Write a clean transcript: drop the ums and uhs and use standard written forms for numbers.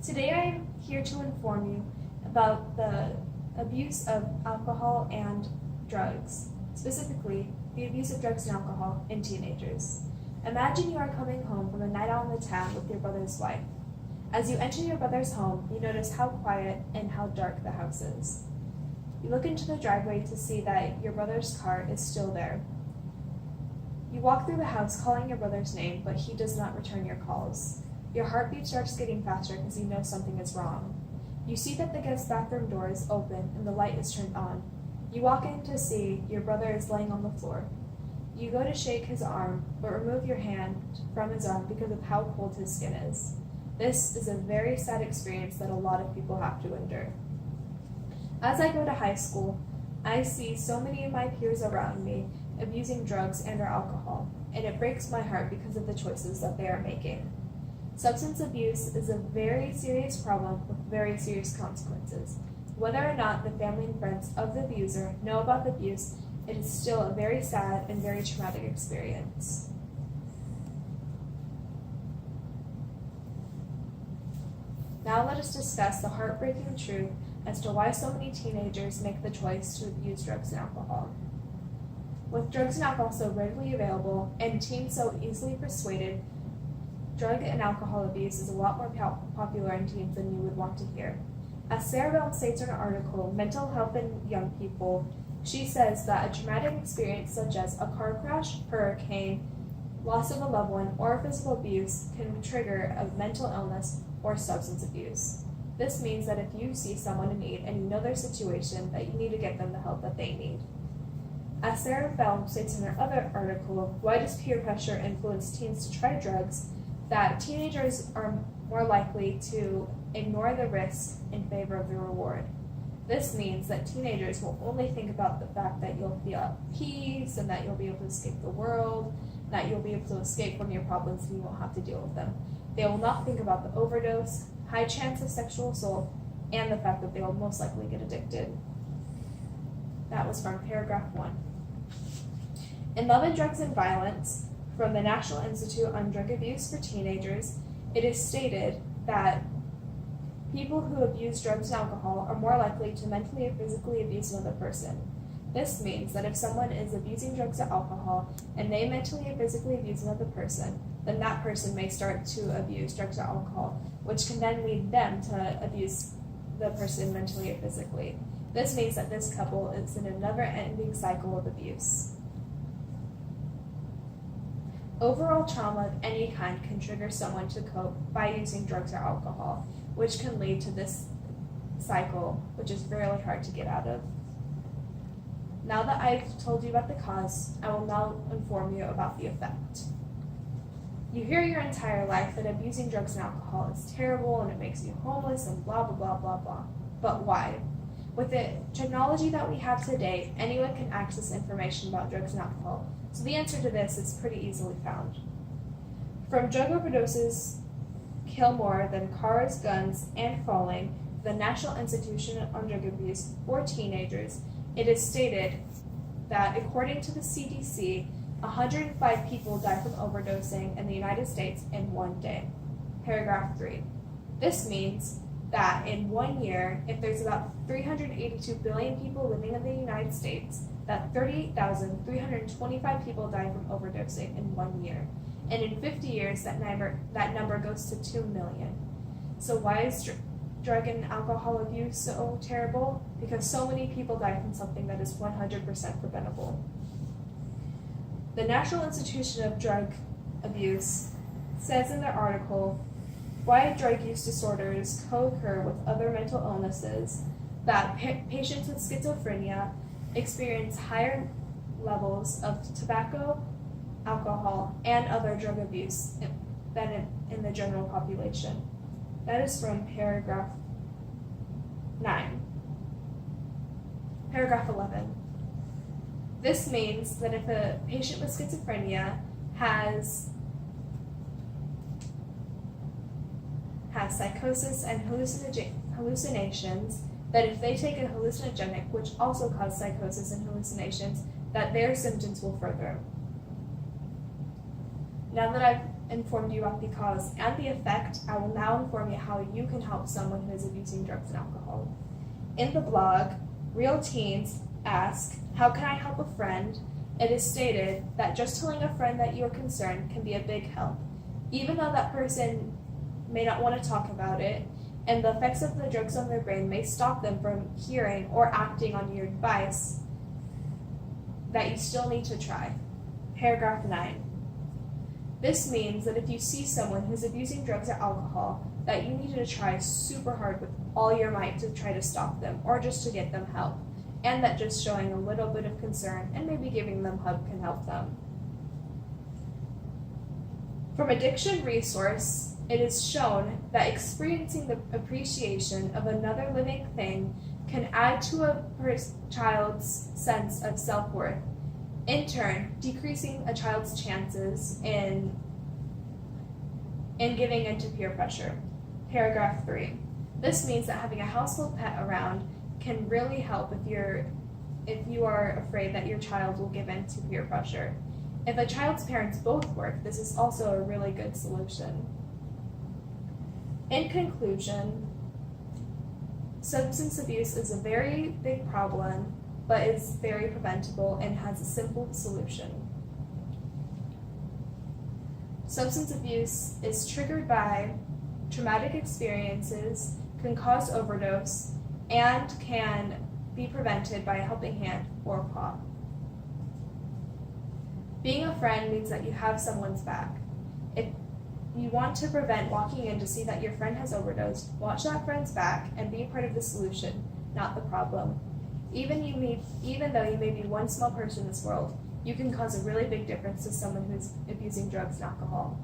Today I am here to inform you about the abuse of alcohol and drugs, specifically the abuse of drugs and alcohol in teenagers. Imagine you are coming home from a night out in the town with your brother's wife. As you enter your brother's home, you notice how quiet and how dark the house is. You look into the driveway to see that your brother's car is still there. You walk through the house calling your brother's name, but he does not return your calls. Your heartbeat starts getting faster because you know something is wrong. You see that the guest bathroom door is open and the light is turned on. You walk in to see your brother is laying on the floor. You go to shake his arm, but remove your hand from his arm because of how cold his skin is. This is a very sad experience that a lot of people have to endure. As I go to high school, I see so many of my peers around me abusing drugs and or alcohol, and it breaks my heart because of the choices that they are making. Substance abuse is a very serious problem with very serious consequences. Whether or not the family and friends of the abuser know about the abuse, it is still a very sad and very traumatic experience. Now let us discuss the heartbreaking truth as to why so many teenagers make the choice to abuse drugs and alcohol. With drugs and alcohol so readily available and teens so easily persuaded, drug and alcohol abuse is a lot more popular in teens than you would want to hear. As Sarah Bell states in her article, Mental Health in Young People, she says that a traumatic experience such as a car crash, hurricane, loss of a loved one, or physical abuse can trigger a mental illness or substance abuse. This means that if you see someone in need and you know their situation, that you need to get them the help that they need. As Sarah Bell states in her other article, Why Does Peer Pressure Influence Teens to Try Drugs? That teenagers are more likely to ignore the risk in favor of the reward. This means that teenagers will only think about the fact that you'll feel at peace and that you'll be able to escape the world, that you'll be able to escape from your problems and you won't have to deal with them. They will not think about the overdose, high chance of sexual assault, and the fact that they will most likely get addicted. That was from paragraph 1. In Love and Drugs and Violence, from the National Institute on Drug Abuse for Teenagers, it is stated that people who abuse drugs and alcohol are more likely to mentally or physically abuse another person. This means that if someone is abusing drugs or alcohol and they mentally or physically abuse another person, then that person may start to abuse drugs or alcohol, which can then lead them to abuse the person mentally or physically. This means that this couple is in a never-ending cycle of abuse. Overall trauma of any kind can trigger someone to cope by using drugs or alcohol, which can lead to this cycle, which is really hard to get out of. Now that I've told you about the cause, I will now inform you about the effect. You hear your entire life that abusing drugs and alcohol is terrible and it makes you homeless and blah, blah, blah, blah, blah. But why? With the technology that we have today, anyone can access information about drugs and alcohol. So the answer to this is pretty easily found. From drug overdoses kill more than cars, guns, and falling, the National Institution on Drug Abuse for Teenagers, it is stated that according to the CDC, 105 people die from overdosing in the United States in one day. Paragraph 3. This means that in 1 year, if there's about 382 billion people living in the United States, that 38,325 people die from overdosing in 1 year. And in 50 years, that number goes to 2 million. So why is drug and alcohol abuse so terrible? Because so many people die from something that is 100% preventable. The National Institution of Drug Abuse says in their article, Why Drug Use Disorders Co-occur with Other Mental Illnesses, that patients with schizophrenia experience higher levels of tobacco, alcohol, and other drug abuse than in the general population. That is from paragraph 9. Paragraph 11. This means that if a patient with schizophrenia has psychosis and hallucinations, that if they take a hallucinogenic, which also cause psychosis and hallucinations, that their symptoms will further. Now that I've informed you about the cause and the effect, I will now inform you how you can help someone who is abusing drugs and alcohol. In the blog, Real Teens ask, how can I help a friend? It is stated that just telling a friend that you are concerned can be a big help, even though that person may not want to talk about it, and the effects of the drugs on their brain may stop them from hearing or acting on your advice, that you still need to try. Paragraph 9. This means that if you see someone who's abusing drugs or alcohol, that you need to try super hard with all your might to try to stop them or just to get them help, and that just showing a little bit of concern and maybe giving them a hug can help them. From Addiction Resource, it is shown that experiencing the appreciation of another living thing can add to a child's sense of self-worth, in turn decreasing a child's chances in giving into peer pressure. Paragraph 3. This means that having a household pet around can really help if you are afraid that your child will give in to peer pressure. If a child's parents both work, this is also a really good solution. In conclusion, substance abuse is a very big problem, but is very preventable and has a simple solution. Substance abuse is triggered by traumatic experiences, can cause overdose, and can be prevented by a helping hand or paw. Being a friend means that you have someone's back. If you want to prevent walking in to see that your friend has overdosed, watch that friend's back and be part of the solution, not the problem. Even though you may be one small person in this world, you can cause a really big difference to someone who's abusing drugs and alcohol.